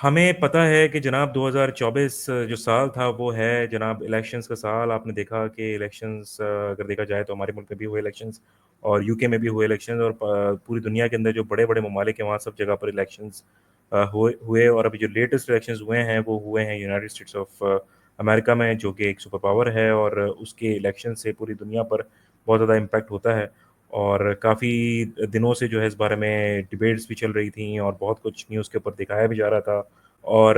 हमें पता है कि जनाब 2024 जो साल था वो है जनाब इलेक्शंस का साल। आपने देखा कि इलेक्शंस अगर देखा जाए तो हमारे मुल्क में भी हुए इलेक्शंस और यूके में भी हुए इलेक्शंस और पूरी दुनिया के अंदर जो बड़े बड़े ममालिक हैं वहाँ सब जगह पर इलेक्शंस हुए हुए और अभी जो लेटेस्ट इलेक्शंस हुए हैं वो हुए हैं यूनाइटेड स्टेट्स ऑफ अमेरिका में, जो कि एक सुपर पावर है और उसके इलेक्शन से पूरी दुनिया पर बहुत ज़्यादा इम्पैक्ट होता है। और काफ़ी दिनों से जो है इस बारे में डिबेट्स भी चल रही थी और बहुत कुछ न्यूज़ के ऊपर दिखाया भी जा रहा था। और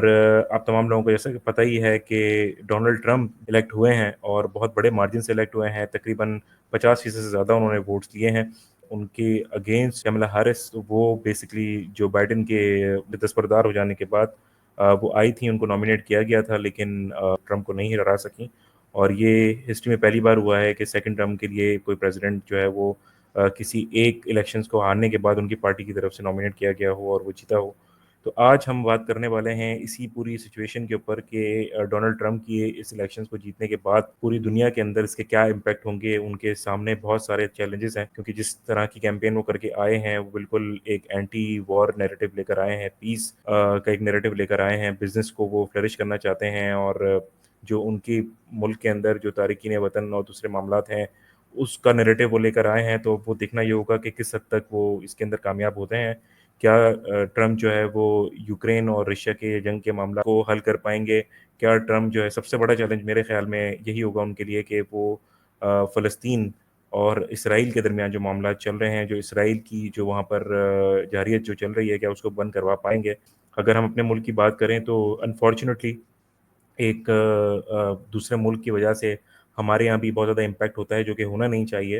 आप तमाम लोगों को जैसा कि पता ही है कि डोनाल्ड ट्रंप इलेक्ट हुए हैं और बहुत बड़े मार्जिन से इलेक्ट हुए हैं। तकरीबन 50% से ज़्यादा उन्होंने वोट्स लिए हैं। उनके अगेंस्ट कमला हैरिस, वो बेसिकली जो बाइडेन के दस्तबरदार हो जाने के बाद वो आई थी, उनको नॉमिनेट किया गया था, लेकिन ट्रंप को नहीं हरा सकी। और ये हिस्ट्री में पहली बार हुआ है कि सेकंड टर्म के लिए कोई प्रेसिडेंट जो है वो किसी एक इलेक्शंस को हारने के बाद उनकी पार्टी की तरफ से नॉमिनेट किया गया हो और वो जीता हो। तो आज हम बात करने वाले हैं इसी पूरी सिचुएशन के ऊपर कि डोनाल्ड ट्रंप की इस इलेक्शंस को जीतने के बाद पूरी दुनिया के अंदर इसके क्या इम्पैक्ट होंगे। उनके सामने बहुत सारे चैलेंजेस हैं, क्योंकि जिस तरह की कैंपेन वो करके आए हैं वो बिल्कुल एक एंटी वॉर नैरेटिव लेकर आए हैं, पीस का एक नैरेटिव लेकर आए हैं, बिजनेस को वो फ्लरिश करना चाहते हैं और जो उनकी मुल्क के अंदर जो तारकीन वतन और दूसरे मामलात हैं उसका नैरेटिव वो लेकर आए हैं। तो वो देखना ये होगा कि किस हद तक वो इसके अंदर कामयाब होते हैं। क्या ट्रम्प जो है वो यूक्रेन और रशिया के जंग के मामला को हल कर पाएंगे? क्या ट्रम्प जो है, सबसे बड़ा चैलेंज मेरे ख्याल में यही होगा उनके लिए कि वो फ़लस्तीन और इसराइल के दरमियान जो मामला चल रहे हैं, जो इसराइल की जो वहाँ पर जारहियत जो चल रही है, क्या उसको बंद करवा पाएंगे? अगर हम अपने मुल्क की बात करें तो अनफॉर्चुनेटली एक दूसरे मुल्क की वजह से हमारे यहाँ भी बहुत ज़्यादा इम्पैक्ट होता है, जो कि होना नहीं चाहिए।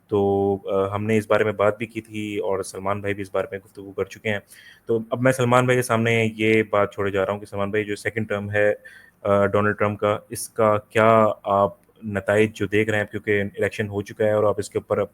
तो हमने इस बारे में बात भी की थी और सलमान भाई भी इस बारे में गुफ्तगू कर चुके हैं। तो अब मैं सलमान भाई के सामने ये बात छोड़े जा रहा हूँ कि सलमान भाई, जो सेकंड टर्म है डोनाल्ड ट्रंप का, इसका क्या आप नताइज जो देख रहे हैं, क्योंकि इलेक्शन हो चुका है और आप इसके ऊपर अब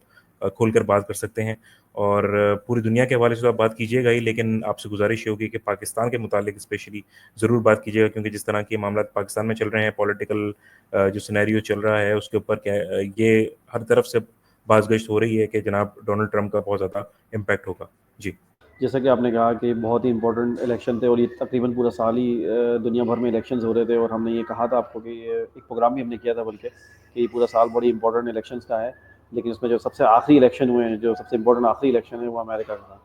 खुलकर बात कर सकते हैं और पूरी दुनिया के हवाले से तो आप बात कीजिएगा ही, लेकिन आपसे गुजारिश ये होगी कि पाकिस्तान के मुतालिक स्पेशली ज़रूर बात कीजिएगा, क्योंकि जिस तरह के मामला पाकिस्तान में चल रहे हैं, पॉलिटिकल जो सिनेरियो चल रहा है उसके ऊपर क्या ये हर तरफ से बाज़गश्त हो रही है कि जनाब डोनाल्ड ट्रंप का बहुत ज़्यादा इम्पैक्ट होगा। जी। जैसा कि आपने कहा कि बहुत ही इंपॉर्टेंट इलेक्शन थे और ये तकरीबन पूरा साल ही दुनिया भर में इलेक्शंस हो रहे थे और हमने ये कहा था आपको कि ये एक प्रोग्राम भी हमने किया था बल्कि कि ये पूरा साल बड़ी इंपॉर्टेंट इलेक्शंस का है। लेकिन उसमें जो सबसे आखिरी इलेक्शन हुए हैं, जो सबसे इंपॉर्टेंट आखिरी इलेक्शन है, वो अमेरिका का था।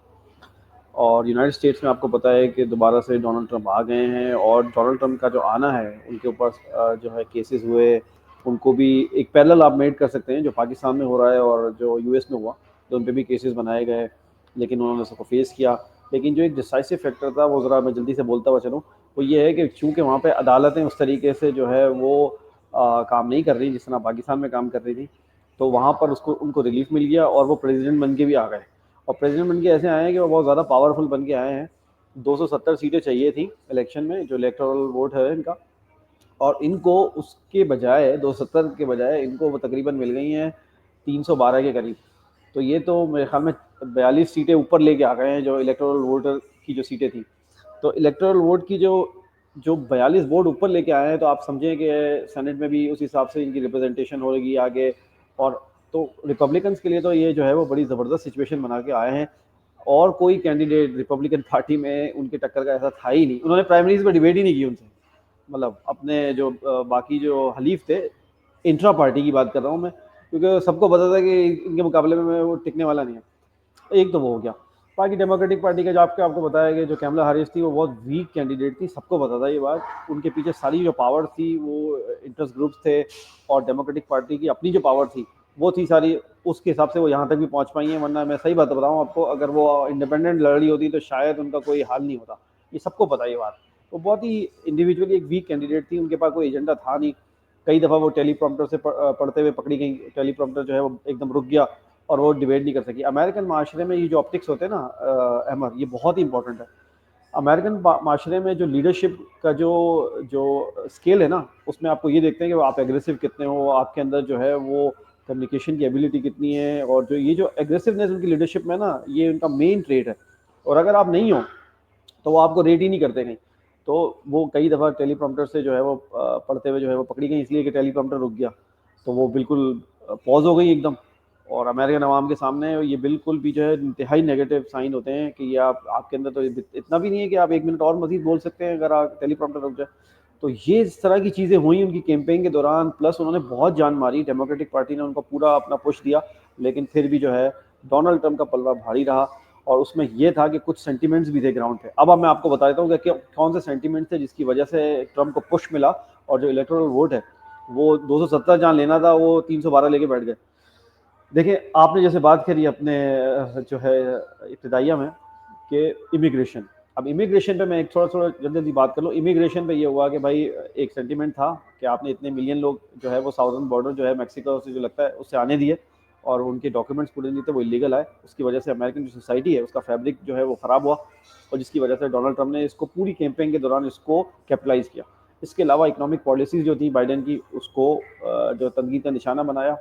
और यूनाइटेड स्टेट्स में आपको पता है कि दोबारा से डोनाल्ड ट्रंप आ गए हैं और डोनाल्ड ट्रंप का जो आना है, उनके ऊपर जो है केसेस हुए, उनको भी एक पैरेलल आप मेड कर सकते हैं जो पाकिस्तान में हो रहा है और जो यूएस में हुआ, तो उन पे भी केसेस बनाए गए, लेकिन उन्होंने सबको फेस किया। लेकिन जो एक डिसाइसिव फैक्टर था, वो ज़रा मैं जल्दी से बोलता हुआ चलूँ, वो ये है कि चूँकि वहाँ पे अदालतें उस तरीके से जो है वो काम नहीं कर रही जिस तरह पाकिस्तान में काम कर रही थी, तो वहाँ पर उसको उनको रिलीफ मिल गया और वो प्रेसिडेंट बन के भी आ गए। और प्रेसिडेंट बन के ऐसे आए हैं कि वो बहुत ज़्यादा पावरफुल बन के आए हैं। 270 सीटें चाहिए थी इलेक्शन में, जो इलेक्टोरल वोट है इनका, और इनको उसके बजाय 270 के बजाय इनको वो तकरीबन मिल गई हैं 312 के करीब। तो ये तो मेरे ख्याल में 42 सीटें ऊपर लेके आ गए हैं जो इलेक्टोरल वोटर की जो सीटें थी। तो इलेक्टोरल वोट की जो जो 42 वोट ऊपर लेके आए हैं, तो आप समझें कि सेनेट में भी उस हिसाब से इनकी रिप्रेजेंटेशन होगी आगे। और तो रिपब्लिकन्स के लिए तो ये जो है वो बड़ी ज़बरदस्त सिचुएशन बना के आए हैं। और कोई कैंडिडेट रिपब्लिकन पार्टी में उनके टक्कर का ऐसा था ही नहीं। उन्होंने प्राइमरीज में डिबेट ही नहीं की उनसे, मतलब अपने जो बाकी जो हलीफ थे, इंट्रा पार्टी की बात कर रहा हूँ मैं, क्योंकि सबको पता था कि इनके मुकाबले में वो टिकने वाला नहीं है। एक तो वो हो गया। बाकी डेमोक्रेटिक पार्टी का जो आपको बताया कि जो कैमला हैरिस थी वो बहुत वीक कैंडिडेट थी, सबको पता था ये बात। उनके पीछे सारी जो पावर थी वो इंटरेस्ट ग्रुप्स थे, और डेमोक्रेटिक पार्टी की अपनी जो पावर थी वो थी सारी, उसके हिसाब से वो यहाँ तक भी पहुँच पाई हैं। वरना मैं सही बात बताऊँ आपको, अगर वो इंडिपेंडेंट लड़ रही होती तो शायद उनका कोई हाल नहीं होता। ये सबको पता ये बात। वो बहुत ही इंडिविजुअली एक वीक कैंडिडेट थी, उनके पास कोई एजेंडा था नहीं। कई दफ़ा वो टेलीप्रॉम्प्टर से पढ़ते हुए पकड़ी गई, टेलीप्रॉम्प्टर जो है वो एकदम रुक गया और वो डिबेट नहीं कर सकी। अमेरिकन माशरे में ये जो ऑप्टिक्स होते हैं ना अहमद, ये बहुत ही इंपॉर्टेंट है। अमेरिकन माशरे में जो लीडरशिप का जो जो स्केल है ना, उसमें आपको ये देखते हैं कि आप एग्रेसिव कितने हो, आपके अंदर जो है वो कम्युनिकेशन की एबिलिटी कितनी है, और जो ये जो एग्रेसिवनेस उनकी लीडरशिप में ना, ये उनका मेन ट्रेड है। और अगर आप नहीं हो तो वो आपको रेट ही नहीं करते कहीं। तो वो कई दफ़ा टेलीप्रॉम्प्टर से जो है वो पढ़ते हुए जो है वो पकड़ी गई, इसलिए कि टेलीप्रॉम्प्टर रुक गया, तो वो बिल्कुल पॉज हो गई एकदम। और अमेरिकन अवाम के सामने ये बिल्कुल भी जो है इंतहाई नेगेटिव साइन होते हैं कि ये आपके अंदर तो इतना भी नहीं है कि आप 1 मिनट और मजीद बोल सकते हैं अगर आप टेलीप्रॉम्प्टर रुक जाए। तो ये इस तरह की चीज़ें हुई उनकी कैंपेन के दौरान, प्लस उन्होंने बहुत जान मारी, डेमोक्रेटिक पार्टी ने उनको पूरा अपना पुश दिया, लेकिन फिर भी जो है डोनाल्ड ट्रंप का पलड़ा भारी रहा। और उसमें ये था कि कुछ सेंटिमेंट्स भी थे ग्राउंड पे। अब मैं आपको बता देता हूँ कि कौन से सेंटिमेंट्स थे जिसकी वजह से ट्रंप को पुश मिला, और जो इलेक्टोरल वोट है वो 270 जहाँ लेना था वो 312 लेके बैठ गए। देखिए, आपने जैसे बात करी अपने जो है इब्तिदाइया में कि इमिग्रेशन, अब इमिग्रेशन पे मैं एक थोड़ा थोड़ा जल्दी जल्दी बात कर लूँ। इमिग्रेशन पे ये हुआ कि भाई एक सेंटीमेंट था कि आपने इतने मिलियन लोग जो है वो साउदर्न बॉर्डर जो है मैक्सिको से जो लगता है उससे आने दिए, और उनके डॉक्यूमेंट्स पूरे नहीं थे, वो इलीगल आए। उसकी वजह से अमेरिकन जो सोसाइटी है उसका फैब्रिक जो है वो ख़राब हुआ, और जिसकी वजह से डोनाल्ड ट्रंप ने इसको पूरी कैंपेन के दौरान इसको कैपिटलाइज किया। इसके अलावा इकोनॉमिक पॉलिसीज़ जो थी बाइडन की, उसको जो तनकीद का निशाना बनाया।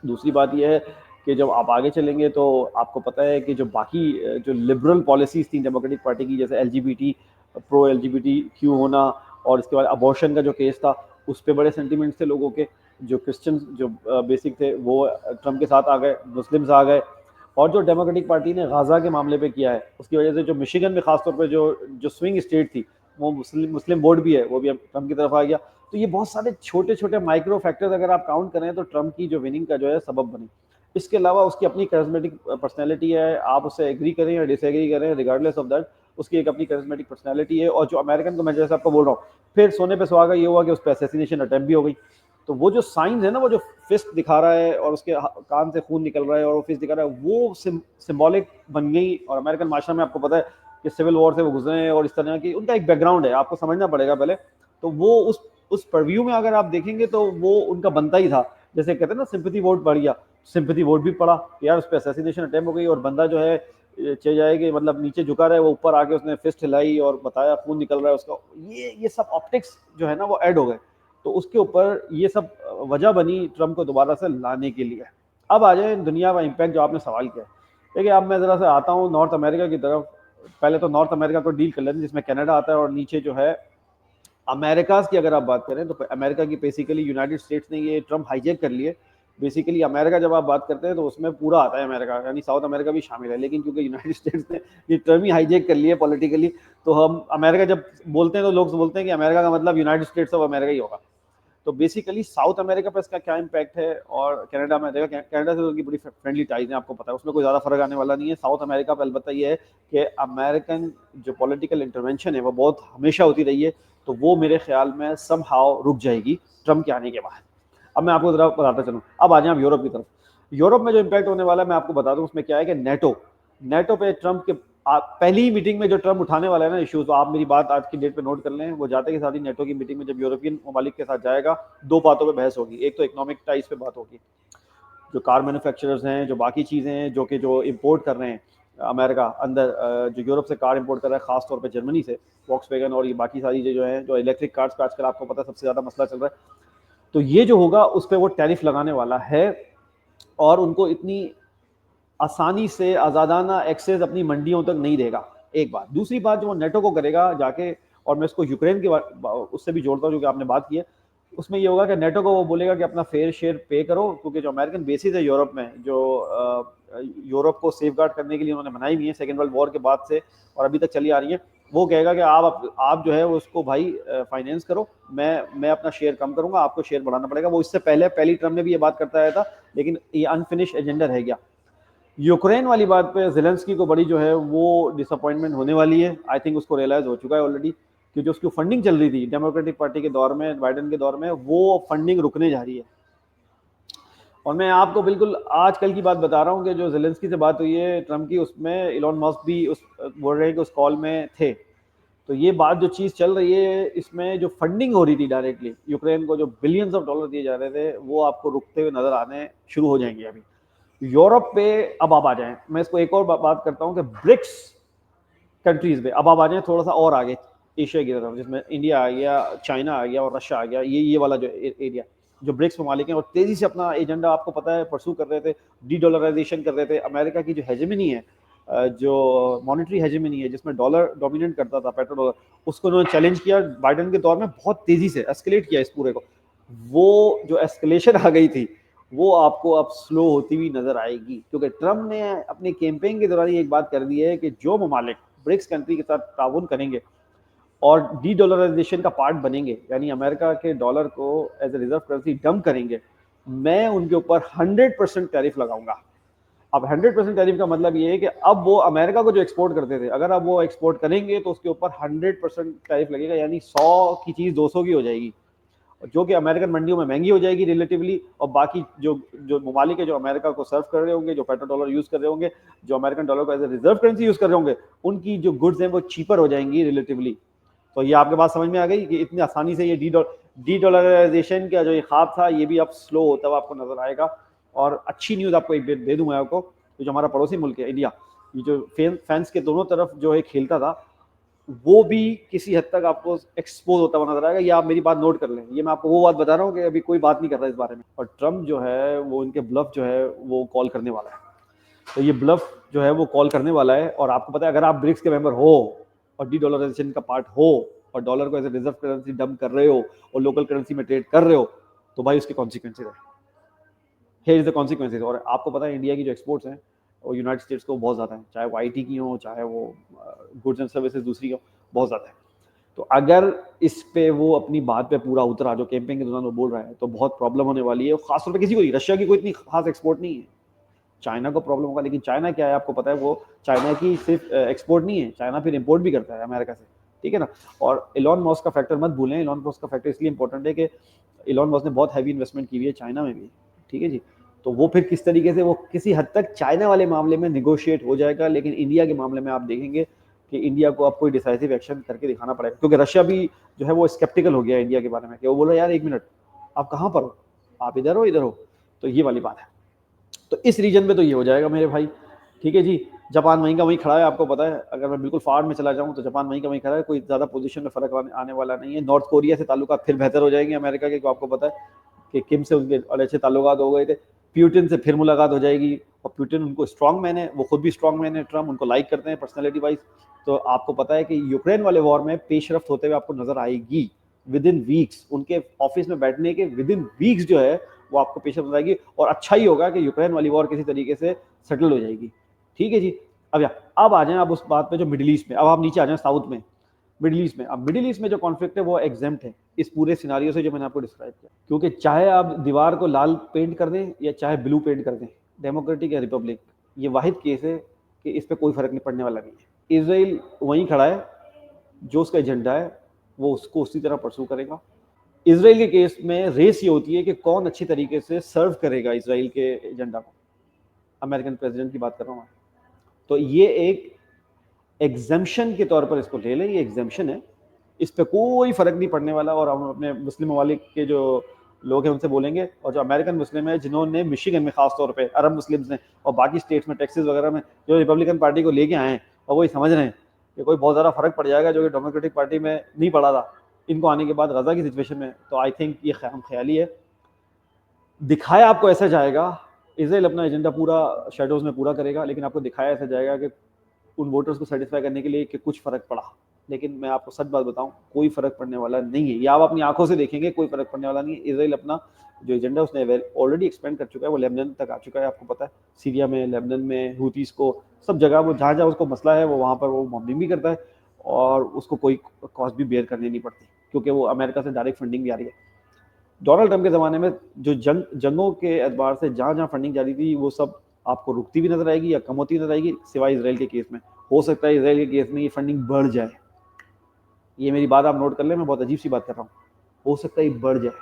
दूसरी बात यह है कि जब आप आगे चलेंगे तो आपको पता है कि जो बाकी जो लिबरल पॉलिसीज़ थी डेमोक्रेटिक पार्टी की, जैसे एलजीबीटी, प्रो एलजीबीटी क्यू होना, और इसके बाद अबॉर्शन का जो केस था उस पर बड़े सेंटीमेंट्स थे लोगों के। जो क्रिश्चियन जो बेसिक थे वो ट्रंप के साथ आ गए, मुस्लिम्स आ गए। और जो डेमोक्रेटिक पार्टी ने गाज़ा के मामले पे किया है उसकी वजह से जो मिशिगन में खासतौर पे जो जो स्विंग स्टेट थी, वो मुस्लिम वोट भी है, वो भी अब ट्रंप की तरफ आ गया। तो ये बहुत सारे छोटे छोटे माइक्रो फैक्टर्स अगर आप काउंट करें तो ट्रंप की जो विनिंग का जो है सबब बने। इसके अलावा उसकी अपनी करिस्मेटिक पर्सनैलिटी है, आप उससे एग्री करें या डिसएग्री करें, रिगार्डलेस ऑफ दैट उसकी एक अपनी करिस्मेटिक पर्सनैलिटी है। और जो अमेरिकन को मैं जैसे आपको बोल रहा हूँ, फिर सोने पे सुहागा ये हुआ कि उस पर असैसिनेशन अटेम्प्ट भी हो गई। तो वो जो साइंस है ना, वो जो फिस्ट दिखा रहा है और उसके कान से खून निकल रहा है और वो फिस्ट दिखा रहा है, वो सिंबॉलिक बन गई। और अमेरिकन माशरा में आपको पता है कि सिविल वॉर से वो गुजरे हैं, और इस तरह की उनका एक बैकग्राउंड है, आपको समझना पड़ेगा पहले। तो वो उस परव्यू में अगर आप देखेंगे तो वो उनका बनता ही था। जैसे कहते हैं ना सिंपैथी वोट बढ़ गया, सिंपैथी वोट भी पड़ा यार, उस पर असैसिनेशन अटेम्प्ट हो गई, और बंदा जो है चले जाएगी, मतलब नीचे झुका रहा है, वो ऊपर आके उसने फिस्ट हिलाई और बताया खून निकल रहा है उसका। ये सब ऑप्टिक्स जो है ना वो ऐड हो गए, तो उसके ऊपर ये सब वजह बनी ट्रंप को दोबारा से लाने के लिए। अब आ जाए दुनिया का इम्पैक्ट जो आपने सवाल किया। देखिए, अब मैं ज़रा से आता हूँ नॉर्थ अमेरिका की तरफ। पहले तो नॉर्थ अमेरिका को डील कर लेते हैं, जिसमें कनाडा आता है, और नीचे जो है अमेरिकाज की अगर आप बात करें तो अमेरिका की बेसिकली यूनाइटेड स्टेट्स ने ये ट्रम्प हाईजैक कर लिए। बेसिकली अमेरिका जब आप बात करते हैं तो उसमें पूरा आता है अमेरिका, यानी साउथ अमेरिका भी शामिल है, लेकिन क्योंकि यूनाइटेड स्टेट्स ने ये टर्म ही हाईजैक कर लिया पॉलिटिकली, तो हम अमेरिका जब बोलते हैं तो लोग बोलते हैं कि अमेरिका का मतलब यूनाइटेड स्टेट्स ऑफ अमेरिका ही होगा। तो बेसिकली साउथ अमेरिका पर इसका क्या इम्पैक्ट है, और कनाडा में देखा, कनाडा से उनकी बड़ी फ्रेंडली टाइज है, आपको पता है, उसमें कोई ज़्यादा फर्क आने वाला नहीं है। साउथ अमेरिका पर अलबत्ता ये है कि अमेरिकन जो पॉलिटिकल इंटरवेंशन है वो बहुत हमेशा होती रही है, तो वो मेरे ख्याल में समहाउ रुक जाएगी ट्रम्प के आने के बाद। अब मैं आपको ज़रा बताता चलूँ, अब आ जाए हम यूरोप की तरफ। यूरोप में जो इम्पैक्ट होने वाला है मैं आपको बता दूँ, उसमें क्या है कि नेटो पे ट्रम्प के पहली ही मीटिंग में जो ट्रम्प उठाने वाला है ना इश्यूज, तो आप मेरी बात आज की डेट पे नोट कर लें। वो जाते के साथ ही नेटो की मीटिंग में जब यूरोपियन ममालिक के साथ जाएगा, दो बातों पे बहस होगी। एक तो इकोनॉमिक टाइज पे बात होगी, जो कार मैन्युफैक्चरर्स हैं, जो बाकी चीज़ें हैं जो इम्पोर्ट कर रहे हैं अमेरिका अंदर, जो यूरोप से कार इम्पोर्ट कर रहा है, खासतौर पर जर्मनी से वॉक्सवैगन और ये बाकी सारी चीज़ें जो हैं, जो इलेक्ट्रिक कार्स का आजकल आपको पता है सबसे ज़्यादा मसला चल रहा है। तो ये जो होगा उस पर वो टैरिफ लगाने वाला है, और उनको इतनी आसानी से आज़ादाना एक्सेस अपनी मंडियों तक नहीं देगा, एक बात। दूसरी बात जो वो नेटो को करेगा जाके, और मैं इसको यूक्रेन के उससे भी जोड़ता हूँ जो कि आपने बात की है, उसमें ये होगा कि नेटो को वो बोलेगा कि अपना फेयर शेयर पे करो, क्योंकि जो अमेरिकन बेसिस है यूरोप में, जो यूरोप को सेफगार्ड करने के लिए उन्होंने बनाई हुई है सेकेंड वर्ल्ड वॉर के बाद से और अभी तक चली आ रही है, वो कहेगा कि आप जो है वो उसको भाई फाइनेंस करो, मैं अपना शेयर कम करूंगा, आपको शेयर बढ़ाना पड़ेगा। वो इससे पहले पहली टर्म में भी ये बात करता आया था, लेकिन ये अनफिनिश एजेंडा रह गया। यूक्रेन वाली बात पे ज़ेलेंस्की को बड़ी जो है वो डिसअपॉइंटमेंट होने वाली है। आई थिंक उसको रियलाइज़ हो चुका है ऑलरेडी कि जो उसकी फंडिंग चल रही थी डेमोक्रेटिक पार्टी के दौर में, बाइडेन के दौर में, वो फंडिंग रुकने जा रही है। और मैं आपको बिल्कुल आजकल की बात बता रहा हूँ कि जो ज़ेलेंस्की से बात हुई है ट्रम्प की, उसमें इलॉन मस्क भी उस बोल रहे हैं कि उस कॉल में थे। तो ये बात जो चीज़ चल रही है, इसमें जो फंडिंग हो रही थी डायरेक्टली यूक्रेन को, जो बिलियंस ऑफ डॉलर दिए जा रहे थे, वो आपको रुकते हुए नजर आने शुरू हो जाएंगे अभी। यूरोप पे अब आप आ जाएं, मैं इसको एक और बात करता हूं कि ब्रिक्स कंट्रीज पे अब आप आ जाएं थोड़ा सा और आगे एशिया की तरफ, जिसमें इंडिया आ गया, चाइना आ गया और रशिया आ गया, ये वाला जो एरिया, जो ब्रिक्स ममालिक हैं, और तेजी से अपना एजेंडा आपको पता है परसू कर रहे थे, डी डॉलराइजेशन कर रहे थे। अमेरिका की जो हेजेमनी है, जो मॉनेटरी हेजेमनी है, जिसमें डॉलर डोमिनेट करता था, पेट्रो डॉलर, उसको उन्होंने चैलेंज किया बाइडेन के दौर में, बहुत तेजी से एस्केलेट किया इस पूरे को। वो जो एस्केलेशन आ गई थी वो आपको अब स्लो होती हुई नजर आएगी, क्योंकि ट्रम्प ने अपनी कैंपेन के दौरान एक बात कर दी है कि जो ममालिक ब्रिक्स कंट्री के साथ ताउन करेंगे और डी डॉलराइजेशन का पार्ट बनेंगे, यानी अमेरिका के डॉलर को as a reserve currency dump करेंगे, मैं उनके ऊपर 100% टैरिफ लगाऊंगा। अब 100% टैरिफ का मतलब ये है कि अब वो अमेरिका को जो एक्सपोर्ट करते थे, अगर अब वो एक्सपोर्ट करेंगे तो उसके ऊपर 100% टैरिफ लगेगा, यानी 100 की चीज़ 200 की हो जाएगी, जो कि अमेरिकन मंडियों में महंगी हो जाएगी रिलेटिवली। और बाकी जो जो ममालिक है जो अमेरिका को सर्व कर रहे होंगे, जो पेट्रो डॉलर यूज़ कर रहे होंगे, जो अमेरिकन डॉलर को as a reserve currency use कर रहे होंगे, उनकी जो गुड्स हैं वो चीपर हो जाएंगी रिलेटिवली। तो ये आपके बात समझ में आ गई कि इतनी आसानी से ये डी डॉलराइजेशन का जो ये ख्वाब था ये भी अब स्लो होता हुआ आपको नजर आएगा। और अच्छी न्यूज़ आपको एक दे दूँ मैं आपको, तो जो हमारा पड़ोसी मुल्क है इंडिया, ये जो फैंस के दोनों तरफ जो है खेलता था, वो भी किसी हद तक आपको एक्सपोज होता हुआ नजर आएगा। ये आप मेरी बात नोट कर लें, ये मैं आपको वो बात बता रहा हूँ कि अभी कोई बात नहीं कर रहा इस बारे में। और ट्रम्प जो है वो इनके ब्लफ जो है वो कॉल करने वाला है। तो ये ब्लफ जो है वो कॉल करने वाला है। और आपको पता है अगर आप ब्रिक्स के मेंबर हो और डी डॉलराइजेशन का पार्ट हो और डॉलर को as a reserve currency dump कर रहे हो और लोकल करेंसी में ट्रेड कर रहे हो, तो भाई उसके कॉन्सिक्वेंसेज है। Here is the consequences. और आपको पता है इंडिया की जो एक्सपोर्ट्स हैं वो यूनाइटेड स्टेट्स को बहुत ज़्यादा है, चाहे वो आईटी की हो, चाहे वो गुड्स एंड सर्विसेज दूसरी हो, बहुत ज़्यादा है। तो अगर इस पे वो अपनी बात पे पूरा उतरा जो कैंपेन के दौरान वो बोल रहा है, तो बहुत प्रॉब्लम होने वाली है। खासतौर पे किसी को नहीं, रशिया की कोई इतनी खास एक्सपोर्ट नहीं है, चाइना को प्रॉब्लम होगा। लेकिन चाइना क्या है आपको पता है, वो चाइना की सिर्फ एक्सपोर्ट नहीं है, चाइना फिर इम्पोर्ट भी करता है अमेरिका से, ठीक है ना। और इलॉन मस्क का फैक्टर मत भूलें। इलॉन मस्क का फैक्टर इसलिए इंपॉर्टेंट है कि इलॉन मस्क ने बहुत हैवी इन्वेस्टमेंट की हुई है चाइना में भी, ठीक है जी। तो वो फिर किस तरीके से वो किसी हद तक चाइना वाले मामले में निगोशिएट हो जाएगा, लेकिन इंडिया के मामले में आप देखेंगे कि इंडिया को अब कोई डिसाइसिव एक्शन करके दिखाना पड़ेगा, क्योंकि रशिया भी जो है वो स्केप्टिकल हो गया इंडिया के बारे में, कि वो बोला यार एक मिनट, आप कहाँ पर हो, आप इधर हो इधर हो। तो ये वाली बात है। तो इस रीजन में तो ये हो जाएगा मेरे भाई, ठीक है जी। जापान वहीं का वहीं खड़ा है, आपको पता है। अगर मैं बिल्कुल फाड़ में चला जाऊं तो जापान वहीं का वहीं खड़ा है, कोई ज़्यादा पोजीशन में फर्क आने वाला नहीं है। नॉर्थ कोरिया से ताल्लुकात फिर बेहतर हो जाएंगे अमेरिका के, आपको पता है कि किम से उनके और अच्छे ताल्लुकात हो गए थे। प्यूटिन से फिर मुलाकात हो जाएगी, और प्यूटिन उनको स्ट्रॉन्ग मैन है, वो खुद भी स्ट्रॉन्ग मैन है, ट्रम्प उनको लाइक करते हैं पर्सनैलिटी वाइज। तो आपको पता है कि यूक्रेन वाले वॉर में पेशरफ्त होते हुए आपको नजर आएगी विद इन वीक्स, उनके ऑफिस में बैठने के विद इन वीक्स जो है वो आपको पेशरफ्त आएगी। और अच्छा ही होगा कि यूक्रेन वाली वॉर किसी तरीके से सेटल हो जाएगी, ठीक है जी। अब आ जाए आप उस बात पे जो मिडिल ईस्ट में, अब आप नीचे आ जाए साउथ में, मिडिल ईस्ट में। अब मिडिल ईस्ट में जो कॉन्फ्लिक्ट है वो एग्जेम्प्ट है इस पूरे सिनारियो से जो मैंने आपको डिस्क्राइब किया, क्योंकि चाहे आप दीवार को लाल पेंट कर दें या चाहे ब्लू पेंट कर दें, डेमोक्रेटिक या रिपब्लिक, ये वाहिद केस है कि इस पर कोई फर्क नहीं पड़ने वाला नहीं है। इसराइल वहीं खड़ा है, जो उसका एजेंडा है वो उसको उसी तरह परसू करेगा। इसराइल के केस में रेस ये होती है कि कौन अच्छी तरीके से सर्व करेगा इसराइल के एजेंडा को। अमेरिकन प्रेसिडेंट की बात कर रहा हूँ मैं। तो ये एक एग्जाम्शन के तौर पर इसको ले लें, ये एग्जाम्शन है, इस पर कोई फर्क नहीं पड़ने वाला। और हम अपने मुस्लिम ममालिक के जो लोग हैं उनसे बोलेंगे, और जो अमेरिकन मुस्लिम है जिन्होंने मिशिगन में खास तौर पे अरब मुस्लिम्स ने और बाकी स्टेट्स में टेक्सास वगैरह में जो रिपब्लिकन पार्टी को लेके आए हैं, और वही समझ रहे हैं कि कोई बहुत ज़्यादा फर्क पड़ जाएगा जो कि डेमोक्रेटिक पार्टी में नहीं पड़ा था इनको आने के बाद गजा की सिचुएशन में। तो आई थिंक ये ख्याली है, दिखाया आपको ऐसा जाएगा। इसराइल अपना एजेंडा पूरा शेडोज में पूरा करेगा, लेकिन आपको दिखाया ऐसा जाएगा कि उन वोटर्स को सेटिस्फाई करने के लिए कि कुछ फर्क पड़ा। लेकिन मैं आपको सच बात बताऊं, कोई फर्क पड़ने वाला नहीं है। ये आप अपनी आंखों से देखेंगे, कोई फर्क पड़ने वाला नहीं है। इसराइल अपना जो एजेंडा उसने ऑलरेडी एक्सपेंड कर चुका है, वो लेबनान तक आ चुका है, आपको पता है। सीरिया में, लेबनान में, हूतीस को, सब जगह वो जहाँ जहाँ उसको मसला है वो वहाँ पर वो बॉम्बिंग भी करता है, और उसको कोई कॉस्ट भी बेयर करनी नहीं पड़ती, क्योंकि वो अमेरिका से डायरेक्ट फंडिंग भी आ रही है। डोनाल्ड ट्रंप के ज़माने में जो जंगों के एतबार से जहाँ जहाँ फंडिंग जारी थी, वो सब आपको रुकती भी नजर आएगी या कम होती नजर आएगी, सिवाय इसराइल के केस में। हो सकता है इसराइल के केस में ये फंडिंग बढ़ जाए। ये मेरी बात आप नोट कर लें, मैं बहुत अजीब सी बात कर रहा हूँ, हो सकता है ये बढ़ जाए।